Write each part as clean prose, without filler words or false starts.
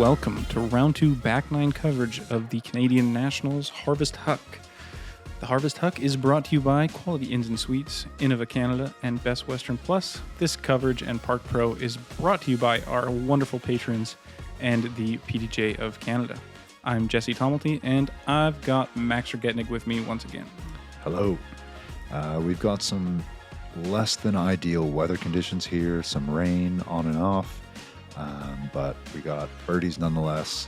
welcome to round 2 back 9 coverage of the Canadian Nationals Harvest Huck. The Harvest Huck is brought to you by Quality Inns and Suites, Innova Canada, and Best Western Plus. This coverage and Park Pro is brought to you by our wonderful patrons and the PDJ of Canada. I'm Jesse Tomalty, and I've got Max Regitnig with me once again. Hello. We've got some less than ideal weather conditions here, some rain on and off, but we got birdies nonetheless.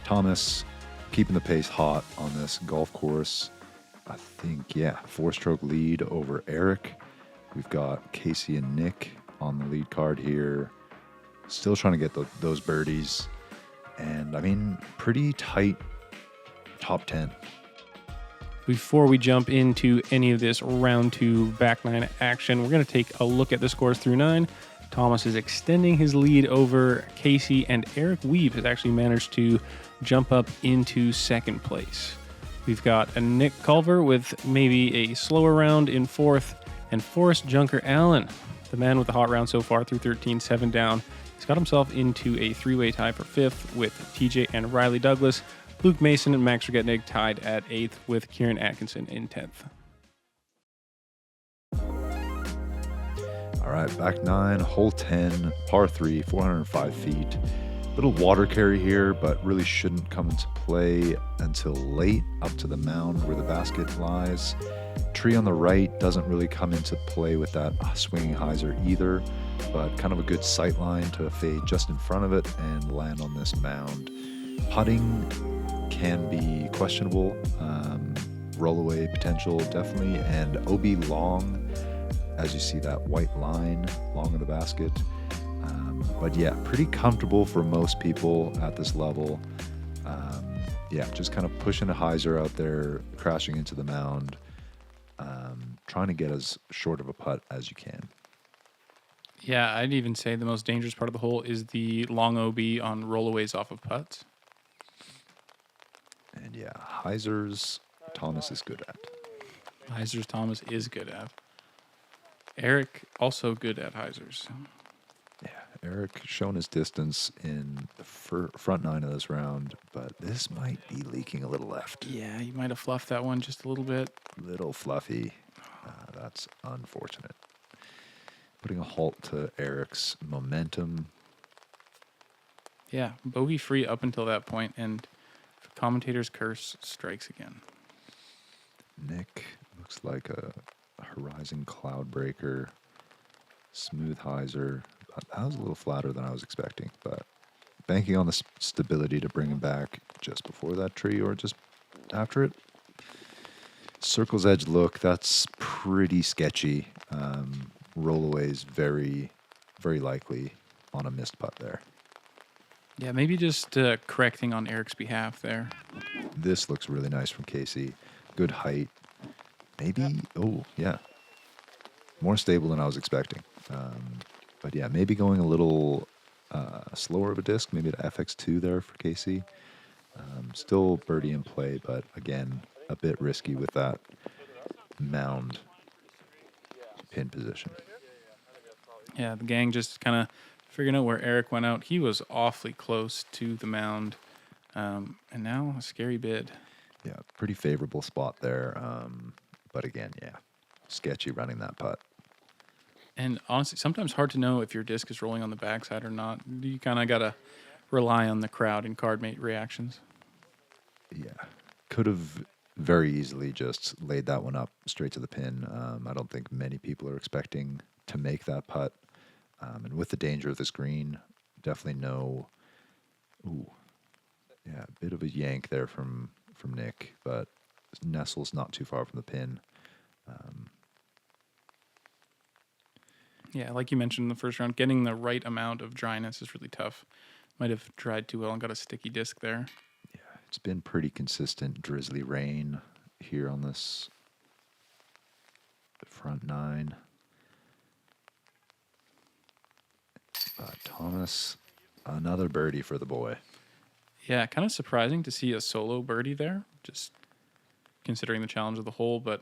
Thomas keeping the pace hot on this golf course. I think, 4-stroke lead over Erik. We've got Casey and Nick on the lead card here. Still trying to get those birdies. And, pretty tight top 10. Before we jump into any of this round 2 back 9 action, we're going to take a look at the scores through 9. Thomas is extending his lead over Casey, and Erik Wiebe has actually managed to jump up into second place. We've got a Nick Culver with maybe a slower round in 4th, and Forrest Junker Allen, the man with the hot round so far through 13, 7 down. He's got himself into a 3-way tie for 5th with TJ and Riley Douglas. Luke Mason and Max Regitnig tied at 8th with Kieran Atkinson in 10th. All right, back 9, hole 10, par 3, 405 feet. Little water carry here, but really shouldn't come into play until late up to the mound where the basket lies. Tree on the right doesn't really come into play with that swinging hyzer either, but kind of a good sight line to fade just in front of it and land on this mound. Putting can be questionable, rollaway potential definitely, and OB long, as you see that white line long of the basket. But pretty comfortable for most people at this level. Just kind of pushing a hyzer out there, crashing into the mound, trying to get as short of a putt as you can. Yeah, I'd even say the most dangerous part of the hole is the long OB on rollaways off of putts. And hyzers, Thomas is good at. Hyzers Thomas is good at. Erik also good at hyzers. Yeah, Erik shown his distance in the front 9 of this round, but this might be leaking a little left. Yeah, you might have fluffed that one just a little bit. Little fluffy. That's unfortunate. Putting a halt to Erik's momentum. Yeah, bogey free up until that point, and the commentator's curse strikes again. Nick looks like a horizon cloud breaker. Smooth hyzer. That was a little flatter than I was expecting, but banking on the stability to bring him back just before that tree or just after it. Circle's edge look, that's pretty sketchy. Rollaways very, very likely on a missed putt there. Yeah, maybe just correcting on Erik's behalf there. This looks really nice from Casey. Good height. Maybe, more stable than I was expecting. But maybe going a little slower of a disc, maybe to FX2 there for Casey. Still birdie in play, but again, a bit risky with that mound pin position. Yeah, the gang just kind of figuring out where Erik went out. He was awfully close to the mound, and now a scary bid. Yeah, pretty favorable spot there. But again, sketchy running that putt. And honestly, sometimes hard to know if your disc is rolling on the backside or not. You kind of got to rely on the crowd and cardmate reactions. Yeah. Could have very easily just laid that one up straight to the pin. I don't think many people are expecting to make that putt. And with the danger of this green, definitely no... a bit of a yank there from Nick, but nestles not too far from the pin. Yeah, like you mentioned in the first round, getting the right amount of dryness is really tough. Might have dried too well and got a sticky disc there. Yeah, it's been pretty consistent drizzly rain here on this front 9. Thomas, another birdie for the boy. Yeah, kind of surprising to see a solo birdie there, just considering the challenge of the hole, but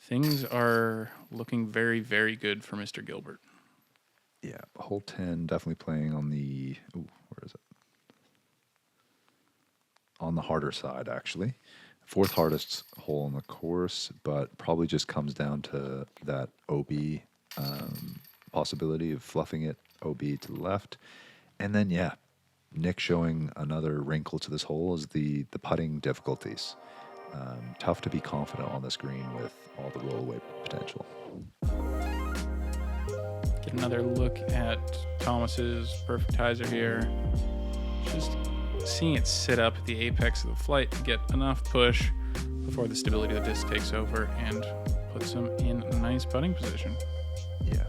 things are looking very, very good for Mr. Gilbert. Yeah, hole 10 definitely playing on the... where is it? on the harder side, actually. Fourth hardest hole on the course, but probably just comes down to that OB possibility of fluffing it OB to the left. And then, yeah, Nick showing another wrinkle to this hole is the putting difficulties. Tough to be confident on this green with all the rollaway potential. Get another look at Thomas's perfectizer here. Just seeing it sit up at the apex of the flight to get enough push before the stability of the disc takes over and puts him in a nice putting position. Yeah,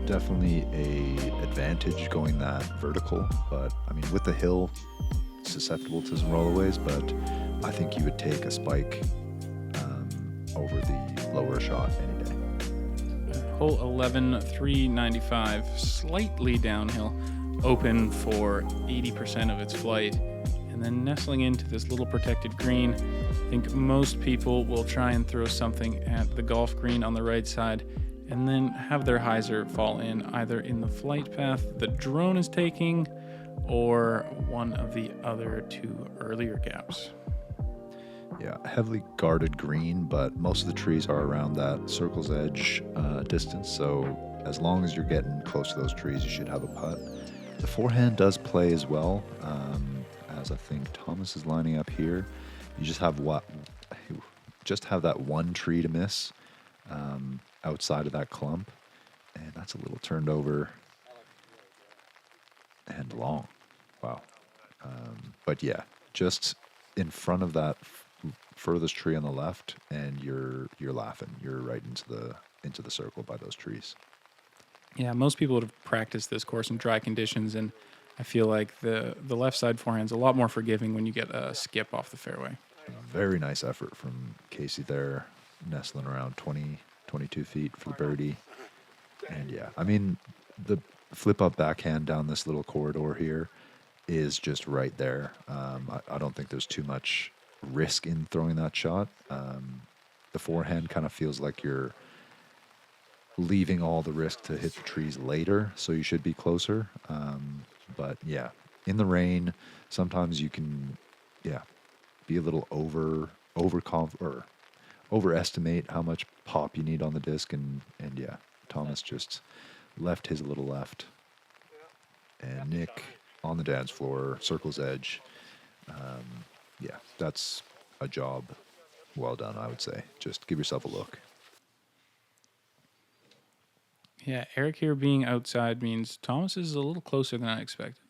definitely a advantage going that vertical, but I mean with the hill susceptible to some rollaways, but I think you would take a spike over the lower shot any day. Hole 11, 395, slightly downhill, open for 80% of its flight, and then nestling into this little protected green. I think most people will try and throw something at the golf green on the right side and then have their hyzer fall in either in the flight path the drone is taking or one of the other two earlier gaps. Yeah, heavily guarded green, but most of the trees are around that circle's edge distance, so as long as you're getting close to those trees, you should have a putt. The forehand does play as well, as I think Thomas is lining up here. You just have that one tree to miss outside of that clump, and that's a little turned over and long. Wow. But yeah, just in front of that furthest tree on the left, and you're laughing. You're right into the circle by those trees. Yeah, most people would have practiced this course in dry conditions, and I feel like the left side forehand's a lot more forgiving when you get a skip off the fairway. Very nice effort from Casey there, nestling around 22 feet for the birdie. And yeah, I mean, the flip up backhand down this little corridor here is just right there. I don't think there's too much risk in throwing that shot. The forehand kind of feels like you're leaving all the risk to hit the trees later, so you should be closer. But yeah, in the rain, sometimes you can, be a little overestimate how much pop you need on the disc, and yeah, Thomas just left his a little left, and Nick on the dance floor, circle's edge. Yeah, that's a job well done, I would say. Just give yourself a look. Yeah, Erik here being outside means Thomas is a little closer than I expected.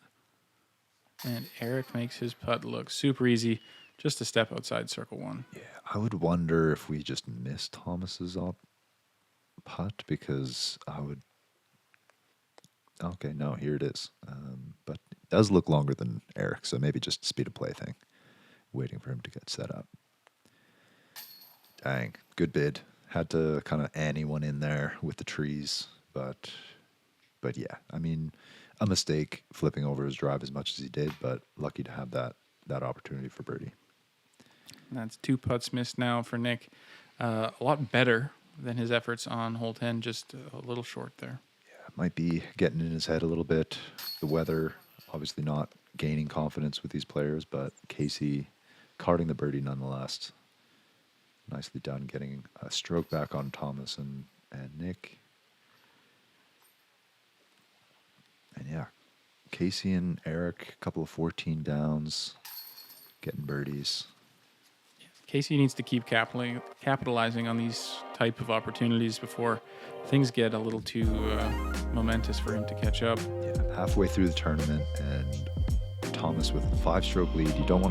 And Erik makes his putt look super easy, just a step outside circle one. Yeah, I would wonder if we just missed Thomas's putt, because I would... Okay, no, here it is. But it does look longer than Erik, so maybe just speed of play thing. Waiting for him to get set up. Dang, good bid. Had to kind of ante one in there with the trees, but yeah, I mean, a mistake flipping over his drive as much as he did, but lucky to have that opportunity for birdie. That's 2 putts missed now for Nick. A lot better than his efforts on hole 10, just a little short there. Yeah, might be getting in his head a little bit. The weather, obviously not gaining confidence with these players, but Casey carding the birdie nonetheless. Nicely done, getting a stroke back on Thomas and Nick. And yeah, Casey and Erik, a couple of 14 downs, getting birdies. Casey needs to keep capitalizing on these type of opportunities before things get a little too momentous for him to catch up. Yeah, halfway through the tournament, and Thomas with a 5-stroke lead. You don't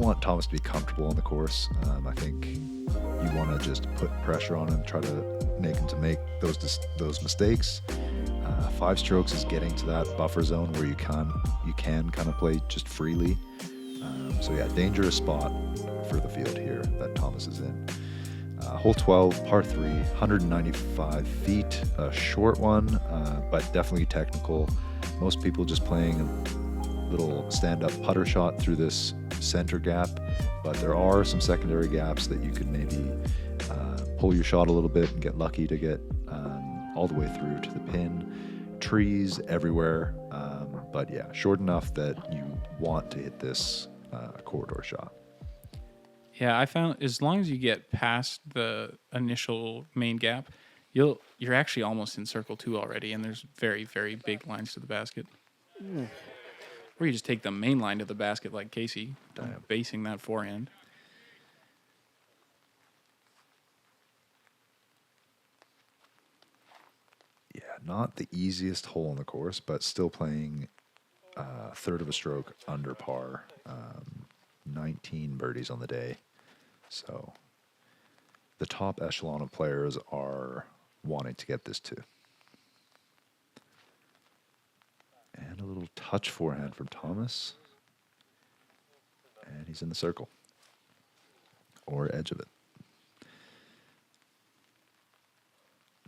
want Thomas to be comfortable on the course. I think you want to just put pressure on him, try to make him to make those mistakes. 5 strokes is getting to that buffer zone where you can kind of play just freely. So yeah, dangerous spot for the field here that Thomas is in. Hole 12, par 3, 195 feet, a short one, but definitely technical. Most people just playing a little stand-up putter shot through this center gap, but there are some secondary gaps that you could maybe pull your shot a little bit and get lucky to get all the way through to the pin. Trees everywhere, but yeah, short enough that you want to hit this corridor shot. Yeah, I found as long as you get past the initial main gap, you're actually almost in circle 2 already, and there's very, very big lines to the basket. Or you just take the main line to the basket like Casey, basing that forehand. Yeah, not the easiest hole in the course, but still playing a third of a stroke under par. 19 birdies on the day. So the top echelon of players are wanting to get this too. And a little touch forehand from Thomas. And he's in the circle. Or edge of it.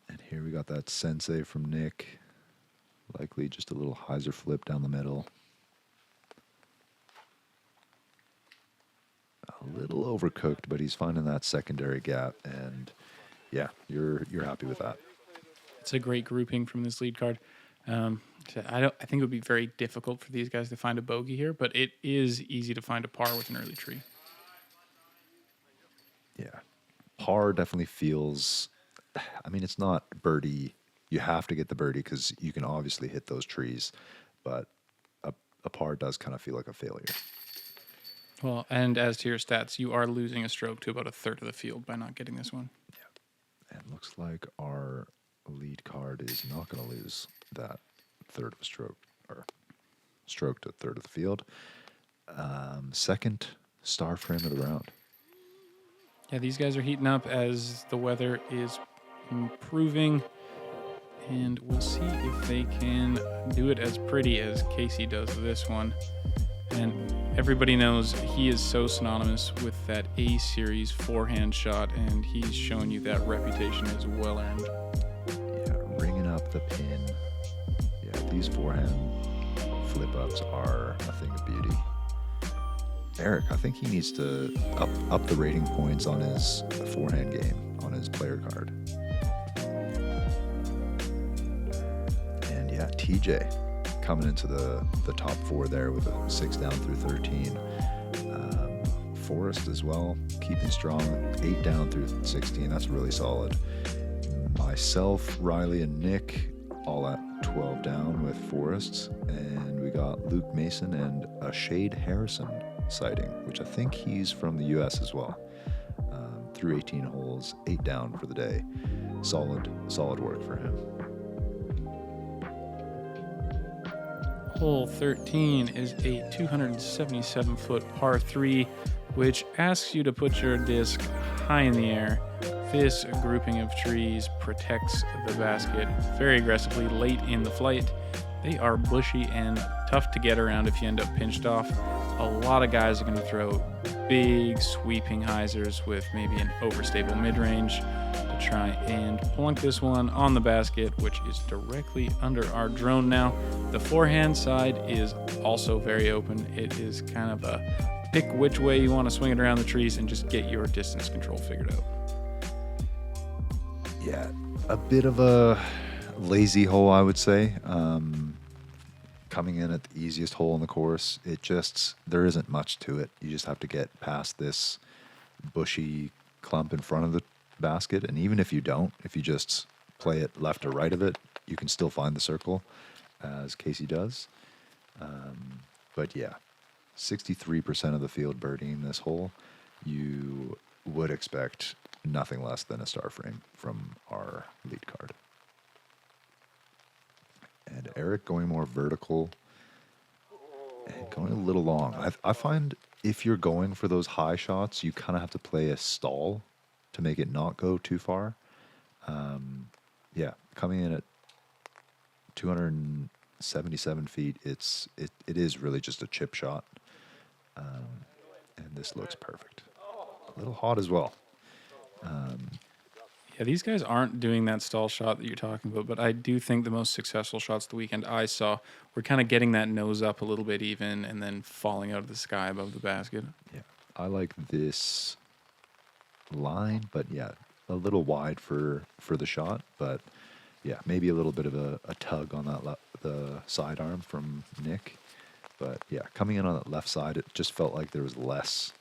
And here we got that sensei from Nick. Likely just a little hyzer flip down the middle. A little overcooked, but he's finding that secondary gap. And yeah, you're happy with that. It's a great grouping from this lead card. I think it would be very difficult for these guys to find a bogey here, but it is easy to find a par with an early tree. Yeah. Par definitely feels, I mean, it's not birdie. You have to get the birdie because you can obviously hit those trees, but a par does kind of feel like a failure. Well, and as to your stats, you are losing a stroke to about a third of the field by not getting this one. Yeah. And looks like our lead card is not going to lose that third of a stroke, or stroke to a third of the field. Second star frame of the round. Yeah, these guys are heating up as the weather is improving, and we'll see if they can do it as pretty as Casey does this one. And everybody knows he is so synonymous with that A-series forehand shot, and he's shown you that reputation is well earned. Yeah, ringing up the pin. Yeah, these forehand flip-ups are a thing of beauty. Erik, I think he needs to up the rating points on his forehand game, on his player card. And yeah, TJ coming into the top 4 there with a 6 down through 13. Forrest as well, keeping strong, 8 down through 16. That's really solid. Myself, Riley, and Nick all at 12 down with Forrest. And we got Luke Mason and a Shade Harrison sighting, which I think he's from the U.S. as well. Through 18 holes, 8 down for the day. Solid work for him. Hole 13 is a 277-foot par 3, which asks you to put your disc high in the air. This grouping of trees protects the basket very aggressively late in the flight. They are bushy and tough to get around if you end up pinched off. A lot of guys are going to throw big sweeping hyzers with maybe an overstable mid-range to try and plunk this one on the basket, which is directly under our drone now. The forehand side is also very open. It is kind of a pick which way you want to swing it around the trees and just get your distance control figured out. Yeah, a bit of a lazy hole, I would say. Coming in at the easiest hole in the course, there isn't much to it. You just have to get past this bushy clump in front of the basket, and even if you don't, if you just play it left or right of it, you can still find the circle, as Casey does. But yeah, 63% of the field birdieing this hole. You would expect nothing less than a star frame from our lead card. And Erik going more vertical and going a little long. I find if you're going for those high shots, you kind of have to play a stall to make it not go too far. Yeah, coming in at 277 feet, it is really just a chip shot. And this looks perfect. A little hot as well. Yeah, these guys aren't doing that stall shot that you're talking about, but I do think the most successful shots the weekend I saw were kind of getting that nose up a little bit even and then falling out of the sky above the basket. Yeah, I like this line, but yeah, a little wide for the shot, but yeah, maybe a little bit of a tug on that the sidearm from Nick, But yeah, coming in on that left side, it just felt like there was less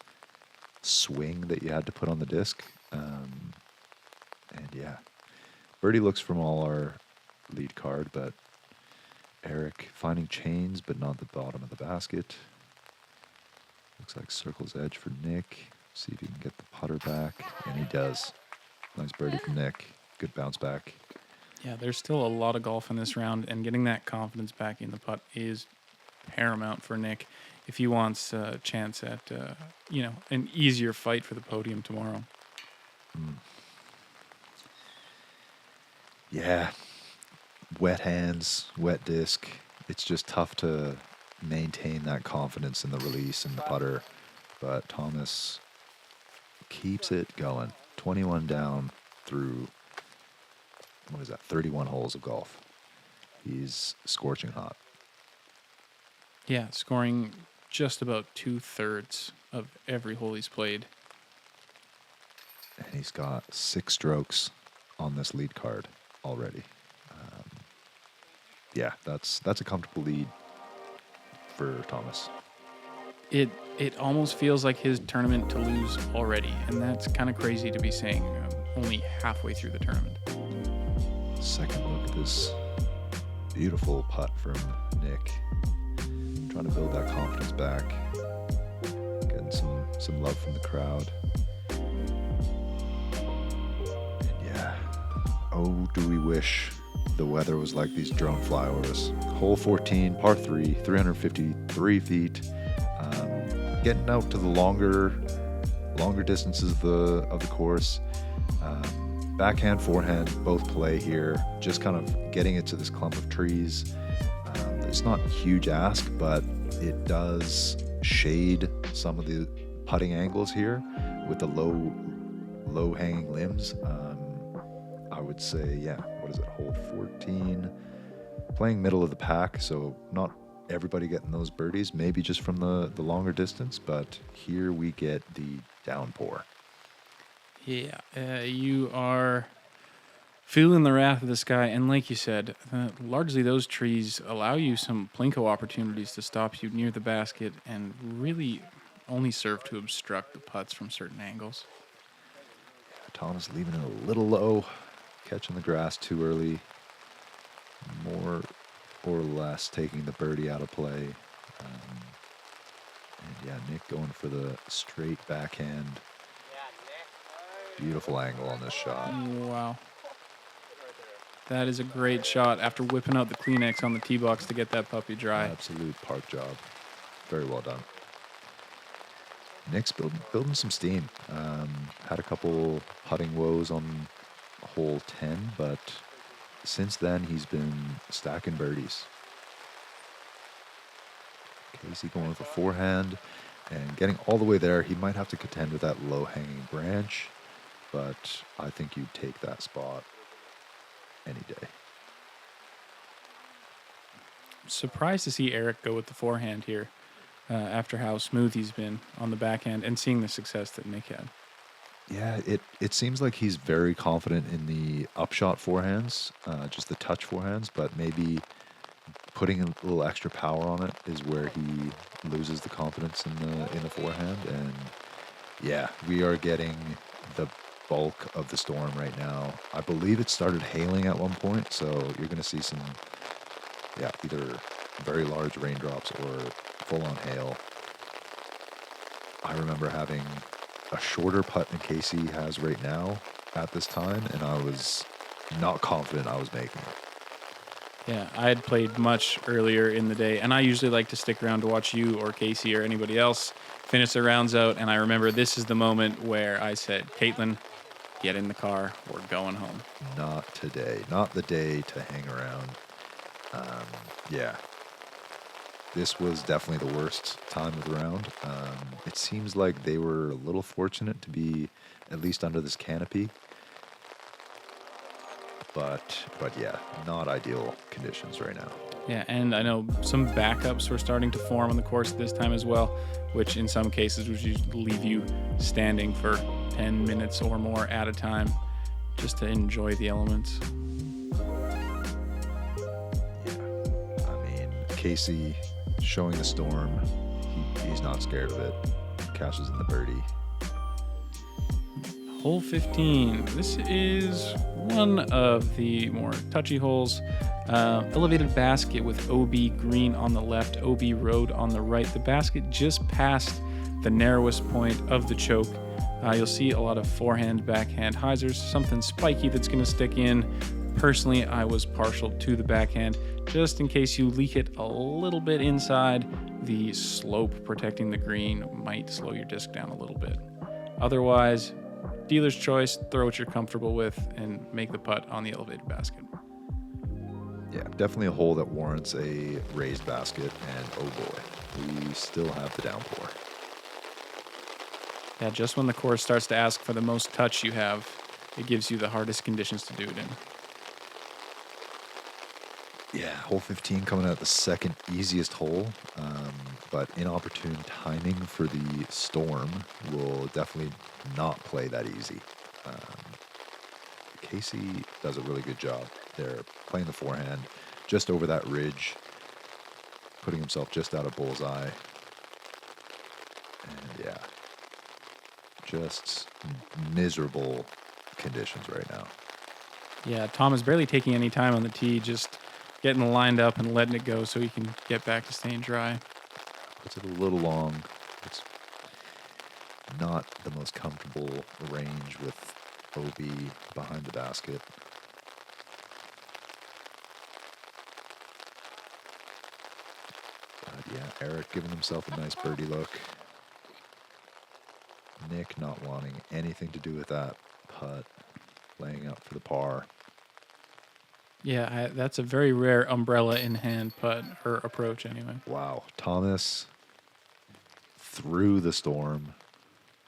swing that you had to put on the disc. And yeah, birdie looks from all our lead card, but Erik finding chains, but not the bottom of the basket. Looks like circle's edge for Nick. See if he can get the putter back, and he does. Nice birdie from Nick. Good bounce back. Yeah, there's still a lot of golf in this round, and getting that confidence back in the putt is paramount for Nick if he wants a chance at, an easier fight for the podium tomorrow. Yeah, wet hands, wet disc. It's just tough to maintain that confidence in the release and the putter. But Thomas keeps it going. 21 down through, 31 holes of golf. He's scorching hot. Yeah, scoring just about 2/3 of every hole he's played. And he's got 6 strokes on this lead card already. Yeah, that's a comfortable lead for Thomas. It almost feels like his tournament to lose already, and that's kind of crazy to be saying only halfway through the tournament. Second look at this beautiful putt from Nick. Trying to build that confidence back. Getting some love from the crowd. And yeah, oh, do we wish the weather was like these drone flyovers. Hole 14, par 3, 353 feet. Getting out to the longer distances of the course. Backhand, forehand, both play here. Just kind of getting it to this clump of trees. It's not a huge ask, but it does shade some of the putting angles here with the low hanging limbs. I would say, yeah, what is it, hole 14? Playing middle of the pack, so not everybody getting those birdies, maybe just from the longer distance, but here we get the downpour. Yeah, you are feeling the wrath of the sky, and like you said, largely those trees allow you some plinko opportunities to stop you near the basket and really only serve to obstruct the putts from certain angles. Thomas leaving it a little low, catching the grass too early, more or less taking the birdie out of play. And yeah, Nick going for the straight backhand. Beautiful angle on this shot. Wow. That is a great shot after whipping out the Kleenex on the tee box to get that puppy dry. Absolute park job. Very well done. Nick's building some steam. Had a couple putting woes on hole 10, but since then he's been stacking birdies. Casey going with a forehand and getting all the way there. He might have to contend with that low-hanging branch, but I think you'd take that spot any day. Surprised to see Erik go with the forehand here after how smooth he's been on the backhand and seeing the success that Nick had. Yeah, it seems like he's very confident in the upshot forehands, just the touch forehands, but maybe putting a little extra power on it is where he loses the confidence in the forehand. And yeah, we are getting the bulk of the storm right now. I believe it started hailing at one point, so you're going to see some, either very large raindrops or full-on hail. I remember having a shorter putt than Casey has right now at this time, and I was not confident I was making it. Yeah, I had played much earlier in the day, and I usually like to stick around to watch you or Casey or anybody else finish their rounds out, and I remember this is the moment where I said, Caitlin, get in the car, we're going home. Not today. Not the day to hang around. This was definitely the worst time of the round. It seems like they were a little fortunate to be at least under this canopy. But yeah, not ideal conditions right now. Yeah, and I know some backups were starting to form on the course at this time as well, which in some cases would just leave you standing for 10 minutes or more at a time just to enjoy the elements. Yeah, I mean, Casey showing the storm. He's not scared of it. Cashes in the birdie. Hole 15. This is one of the more touchy holes. Elevated basket with OB green on the left, OB road on the right. The basket just past the narrowest point of the choke. You'll see a lot of forehand, backhand hyzers, something spiky that's going to stick in. Personally, I was partial to the backhand. Just in case you leak it a little bit inside, the slope protecting the green might slow your disc down a little bit. Otherwise, dealer's choice, throw what you're comfortable with and make the putt on the elevated basket. Yeah, definitely a hole that warrants a raised basket, and oh boy, we still have the downpour. Yeah, just when the course starts to ask for the most touch you have, it gives you the hardest conditions to do it in. Yeah, hole 15 coming out the second easiest hole, but inopportune timing for the storm will definitely not play that easy. Casey does a really good job there, playing the forehand just over that ridge, putting himself just out of bullseye. And yeah, just miserable conditions right now. Yeah, Tom is barely taking any time on the tee, just getting lined up and letting it go so he can get back to staying dry. Puts it a little long. It's not the most comfortable range with OB behind the basket. But yeah, Erik giving himself a nice birdie look. Nick not wanting anything to do with that putt, laying up for the par. Yeah, that's a very rare umbrella in hand putt, or approach anyway. Wow, Thomas through the storm,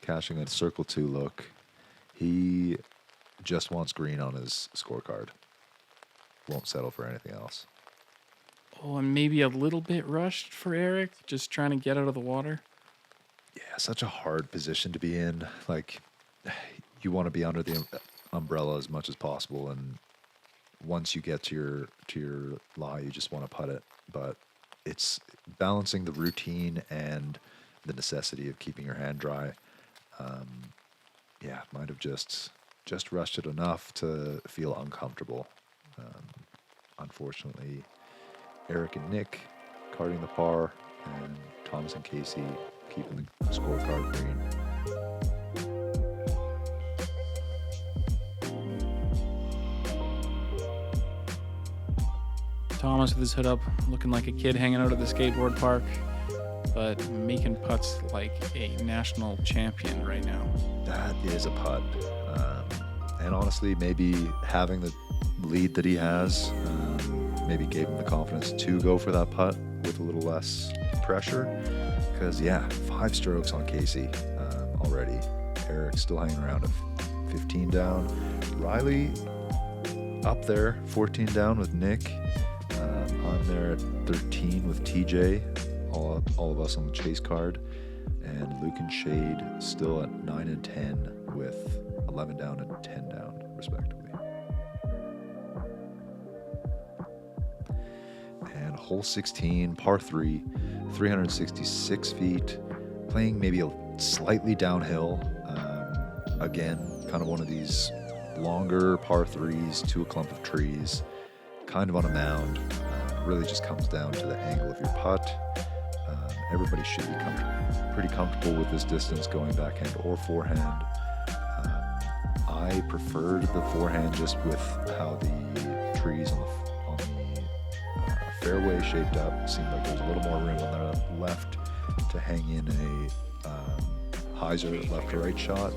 cashing a circle 2 look. He just wants green on his scorecard. Won't settle for anything else. Oh, and maybe a little bit rushed for Erik, just trying to get out of the water. Yeah, such a hard position to be in. Like, you want to be under the umbrella as much as possible, and once you get to your lie, you just want to putt it. But it's balancing the routine and the necessity of keeping your hand dry. Yeah, might have just rushed it enough to feel uncomfortable. Unfortunately, Erik and Nick carding the par, and Thomas and Casey keeping the scorecard green. Thomas with his hood up, looking like a kid hanging out at the skateboard park, but making putts like a national champion right now. That is a putt. And honestly, maybe having the lead that he has maybe gave him the confidence to go for that putt with a little less pressure. Because, yeah, 5 strokes on Casey already. Erik still hanging around at 15 down. Riley up there, 14 down with Nick. I'm there at 13 with TJ, all of us on the chase card. And Luke and Shade still at 9 and 10 with 11 down and 10 down, respectively. And hole 16, par 3, 366 feet, playing maybe a slightly downhill. Again, kind of one of these longer par 3s to a clump of trees, kind of on a mound. Really just comes down to the angle of your putt. Everybody should be pretty comfortable with this distance going backhand or forehand. I preferred the forehand just with how the trees on the fairway shaped up. Seemed like there was a little more room on the left to hang in a hyzer left to right shot.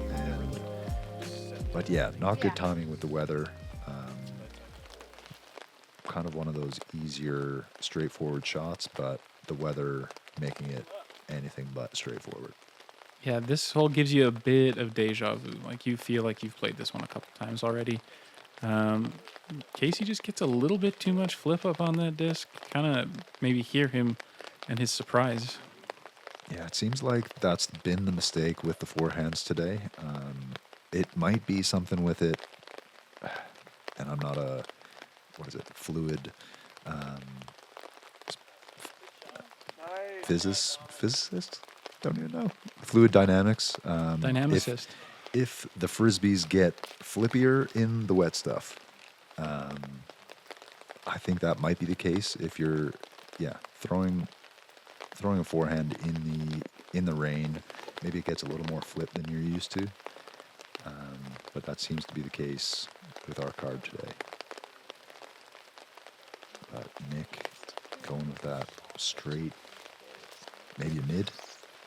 But yeah, not good timing with the weather. Kind of one of those easier, straightforward shots, but the weather making it anything but straightforward. Yeah, this hole gives you a bit of deja vu. Like, you feel like you've played this one a couple times already. Casey just gets a little bit too much flip up on that disc. Kind of maybe hear him and his surprise. Yeah, it seems like that's been the mistake with the forehands today. It might be something with it, and I'm not a, physicist? Don't even know. Fluid dynamics. Dynamicist. If the frisbees get flippier in the wet stuff, I think that might be the case. If you're, throwing a forehand in the rain, maybe it gets a little more flip than you're used to. But that seems to be the case with our card today. But Nick going with that straight, maybe a mid.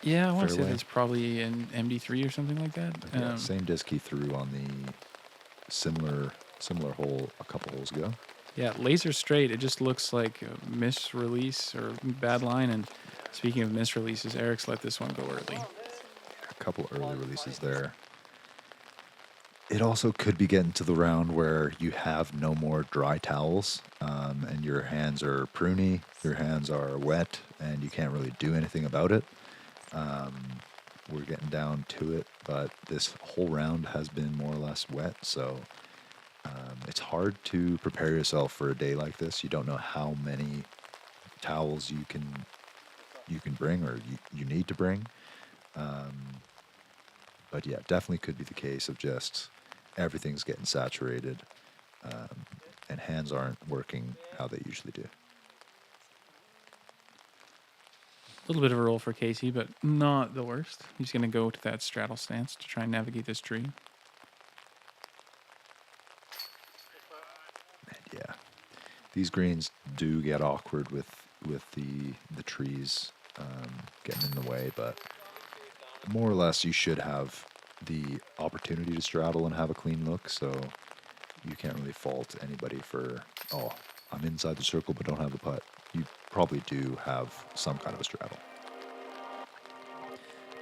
Yeah, I want to say fairway. that's probably an MD3 or something like that. Yeah, same disc he threw on the similar hole a couple holes ago. Yeah, laser straight. It just looks like a misrelease or bad line. And speaking of misreleases, Erik's let this one go early. A couple early releases there. It also could be getting to the round where you have no more dry towels, and your hands are pruny, your hands are wet, and you can't really do anything about it. We're getting down to it, but this whole round has been more or less wet, so it's hard to prepare yourself for a day like this. You don't know how many towels you can bring or you need to bring. But yeah, definitely could be the case of just everything's getting saturated, and hands aren't working how they usually do. A little bit of a roll for Casey, but not the worst. He's going to go to that straddle stance to try and navigate this tree. And yeah, these greens do get awkward with the trees getting in the way, but more or less you should have the opportunity to straddle and have a clean look, so you can't really fault anybody for, oh, I'm inside the circle but don't have a putt. You probably do have some kind of a straddle.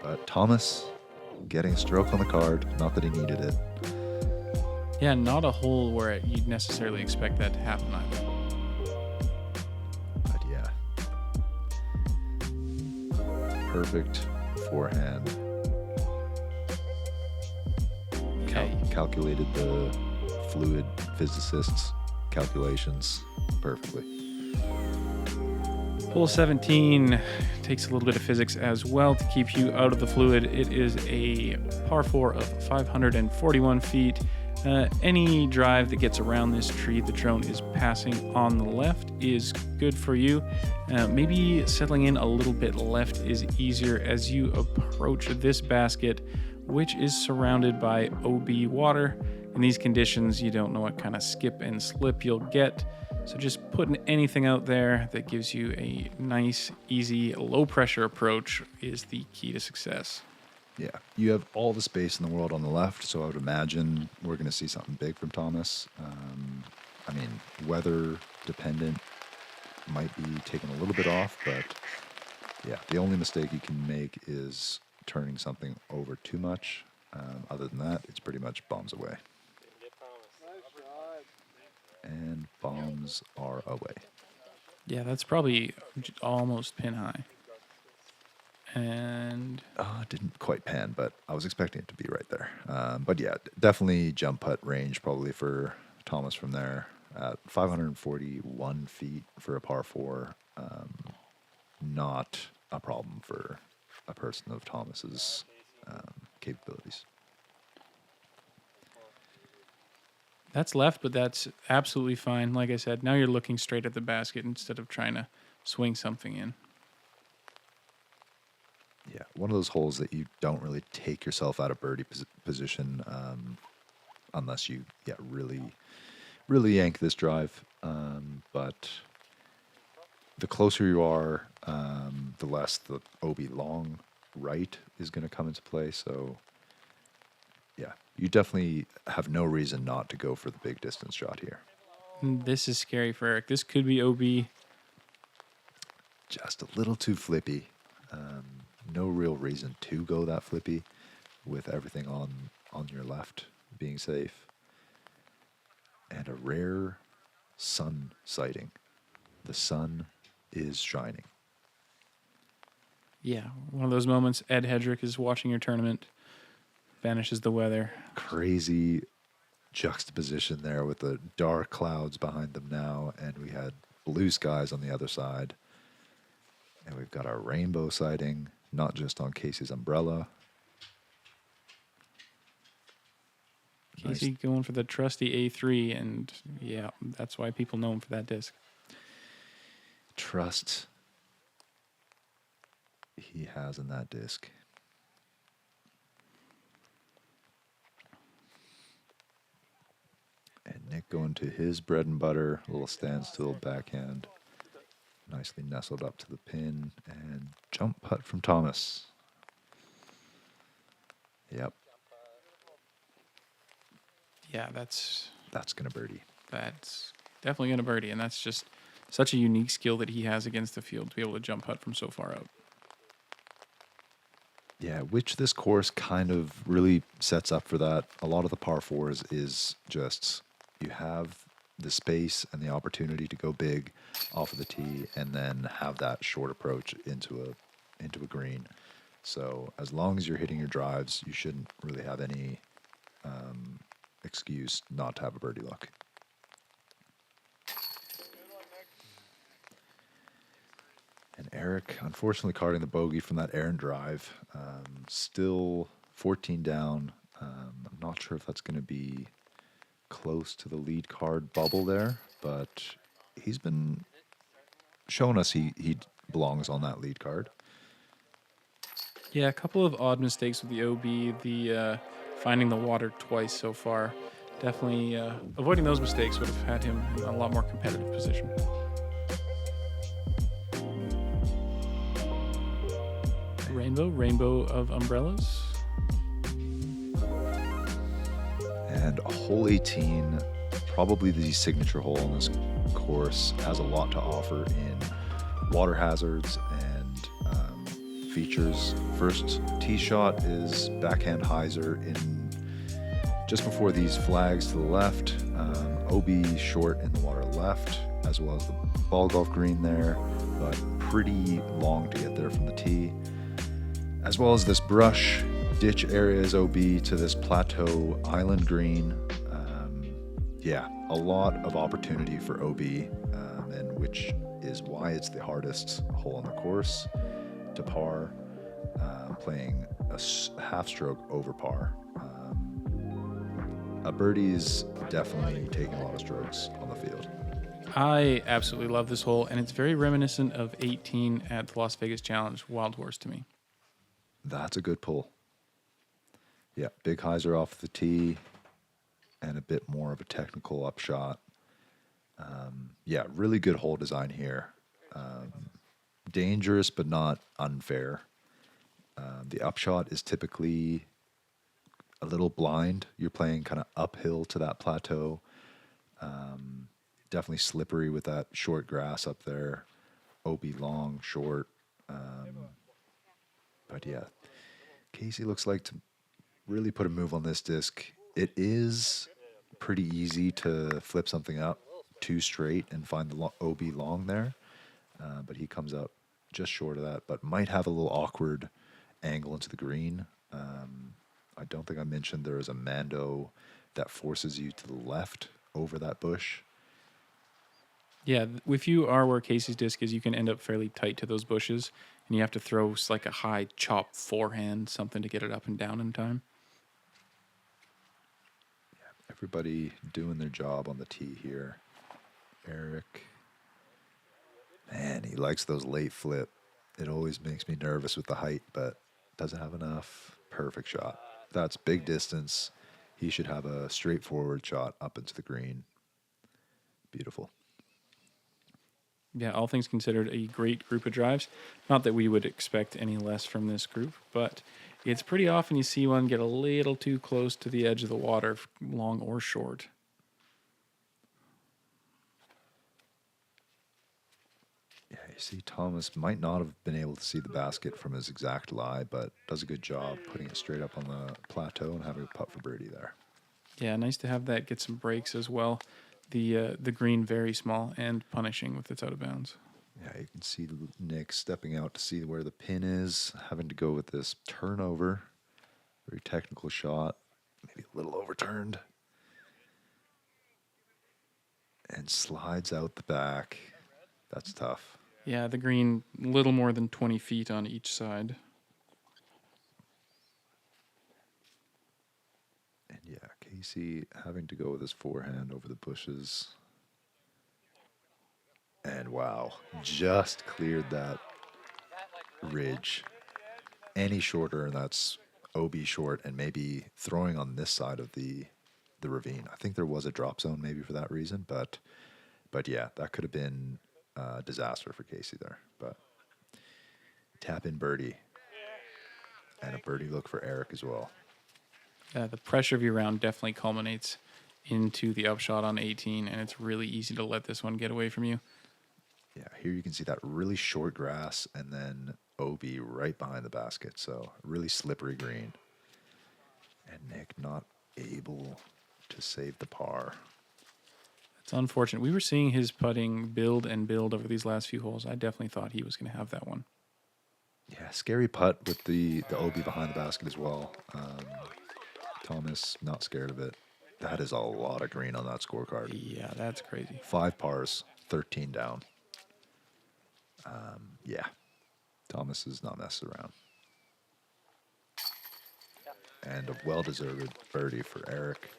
But Thomas getting a stroke on the card, not that he needed it. Yeah, not a hole where you'd necessarily expect that to happen either. But yeah, perfect forehand. Okay. Calculated the fluid physicists' calculations perfectly. Hole 17 takes a little bit of physics as well to keep you out of the fluid. It is a par 4 of 541 feet. Any drive that gets around this tree the drone is passing on the left is good for you. Maybe settling in a little bit left is easier as you approach this basket, which is surrounded by OB water. In these conditions, you don't know what kind of skip and slip you'll get. So just putting anything out there that gives you a nice, easy, low-pressure approach is the key to success. Yeah, you have all the space in the world on the left, so I would imagine we're going to see something big from Thomas. I mean, weather dependent might be taking a little bit off, but yeah, the only mistake you can make is turning something over too much. Other than that, it's pretty much bombs away. And bombs are away. Yeah, that's probably almost pin high. And it didn't quite pan, but I was expecting it to be right there. But yeah, definitely jump putt range probably for Thomas from there at 541 feet for a par 4. Not a problem for a person of Thomas's capabilities. that's left, but that's absolutely fine. Like I said, now you're looking straight at the basket instead of trying to swing something in. Yeah, one of those holes that you don't really take yourself out of birdie position unless you really yank this drive. But the closer you are, the less the OB long right is going to come into play. So, yeah, you definitely have no reason not to go for the big distance shot here. This is scary for Erik. This could be OB. Just a little too flippy. No real reason to go that flippy with everything on your left being safe. And a rare sun sighting. The sun is shining. Yeah, one of those moments. Ed Hedrick is watching your tournament, vanishes the weather. Crazy juxtaposition there with the dark clouds behind them now, and we had blue skies on the other side. And we've got our rainbow sighting, not just on Casey's umbrella. Casey going for the trusty A3, and yeah, that's why people know him for that disc. Trust he has in that disc. And Nick going to his bread and butter, a little standstill backhand. Nicely nestled up to the pin, and jump putt from Thomas. Yep. Yeah, that's going to birdie. That's definitely going to birdie, and that's just such a unique skill that he has against the field to be able to jump putt from so far out. Yeah, which this course kind of really sets up for that. A lot of the par fours is just you have the space and the opportunity to go big off of the tee and then have that short approach into a green. So as long as you're hitting your drives, you shouldn't really have any excuse not to have a birdie look. And Erik, unfortunately, carding the bogey from that errant drive. Still 14 down. I'm not sure if that's going to be close to the lead card bubble there, but he's been showing us he belongs on that lead card. Yeah, a couple of odd mistakes with the OB, the finding the water twice so far. Definitely avoiding those mistakes would have had him in a lot more competitive position. Rainbow of umbrellas. And hole 18, probably the signature hole on this course, has a lot to offer in water hazards and features. First tee shot is backhand hyzer in just before these flags to the left. OB short in the water left, as well as the ball golf green there, but pretty long to get there from the tee. As well as this brush ditch area is OB to this plateau island green. A lot of opportunity for OB, and which is why it's the hardest hole on the course to par, playing a half stroke over par. A birdie is definitely taking a lot of strokes on the field. I absolutely love this hole, and it's very reminiscent of 18 at the Las Vegas Challenge, Wild Horse to me. That's a good pull. Yeah, big hyzer off the tee and a bit more of a technical upshot. Really good hole design here. Dangerous, but not unfair. The upshot is typically a little blind. You're playing kind of uphill to that plateau. Definitely slippery with that short grass up there. OB long, short. But yeah, Casey looks like to really put a move on this disc. It is pretty easy to flip something up too straight and find the OB long there. But he comes up just short of that, but might have a little awkward angle into the green. I don't think I mentioned there is a Mando that forces you to the left over that bush. Yeah, if you are where Casey's disc is, you can end up fairly tight to those bushes, and you have to throw like a high chop forehand, something to get it up and down in time. Yeah, everybody doing their job on the tee here. Erik, man, he likes those late flip. It always makes me nervous with the height, but doesn't have enough. Perfect shot. That's big distance. He should have a straightforward shot up into the green. Beautiful. Yeah, all things considered, a great group of drives. Not that we would expect any less from this group, but it's pretty often you see one get a little too close to the edge of the water, long or short. Yeah, you see Thomas might not have been able to see the basket from his exact lie, but does a good job putting it straight up on the plateau and having a putt for birdie there. Yeah, nice to have that get some breaks as well. The green very small and punishing with its out of bounds. Yeah, you can see Nick stepping out to see where the pin is, having to go with this turnover. Very technical shot, maybe a little overturned. And slides out the back. That's tough. Yeah, the green, little more than 20 feet on each side. And yeah, Casey having to go with his forehand over the bushes. And wow, just cleared that ridge. Any shorter, and that's OB short, and maybe throwing on this side of the ravine. I think there was a drop zone maybe for that reason, but yeah, that could have been a disaster for Casey there. But tap in birdie, and a birdie look for Erik as well. The pressure of your round definitely culminates into the upshot on 18, and it's really easy to let this one get away from you. Yeah, here you can see that really short grass and then OB right behind the basket. So really slippery green. And Nick not able to save the par. It's unfortunate. We were seeing his putting build and build over these last few holes. I definitely thought he was going to have that one. Yeah, scary putt with the OB behind the basket as well. Thomas not scared of it. That is a lot of green on that scorecard. Yeah, that's crazy. 5 pars, 13 down. Yeah, Thomas is not messing around. And a well-deserved birdie for Erik.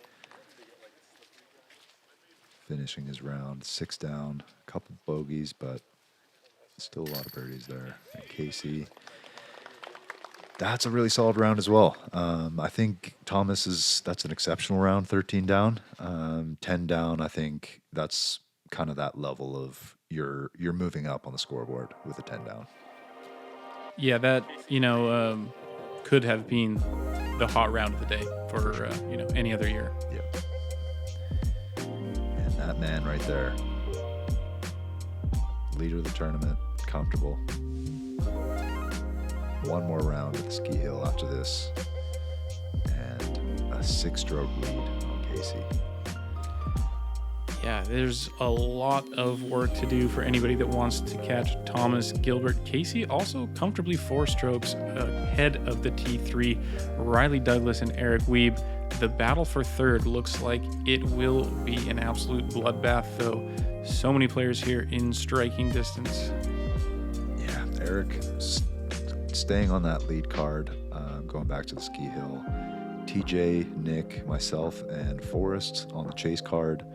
Finishing his round 6 down, a couple bogeys, but still a lot of birdies there. And Casey, that's a really solid round as well. I think Thomas that's an exceptional round, 13 down. 10 down, I think that's kind of that level of you're moving up on the scoreboard with a 10 down. Yeah, that, could have been the hot round of the day for, any other year. Yep. And that man right there, leader of the tournament, comfortable. One more round at the ski hill after this, and a 6-stroke lead on Casey. Yeah, there's a lot of work to do for anybody that wants to catch Thomas Gilbert. Casey also comfortably 4 strokes ahead of the T3, Riley Douglas and Erik Wiebe. The battle for third looks like it will be an absolute bloodbath, though. So many players here in striking distance. Yeah, Erik staying on that lead card, going back to the ski hill. TJ, Nick, myself, and Forrest on the chase card.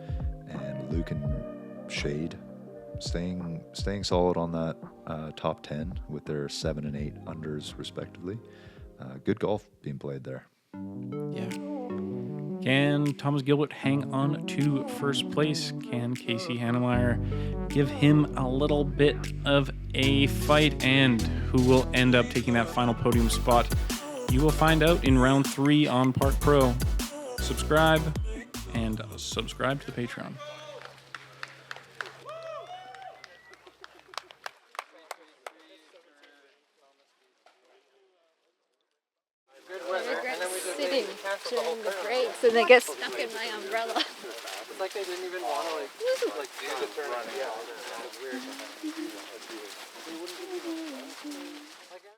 And Luke and Shade staying solid on that top 10 with their 7 and 8 unders respectively. Good golf being played there. Yeah. Can Thomas Gilbert hang on to first place? Can Casey Hanemayer give him a little bit of a fight? And who will end up taking that final podium spot? You will find out in round 3 on Park Pro. Subscribe and subscribe to the Patreon. Sitting during the breaks and they get stuck in my umbrella. It's like they didn't even want to do the tournament. Yeah, it's weird.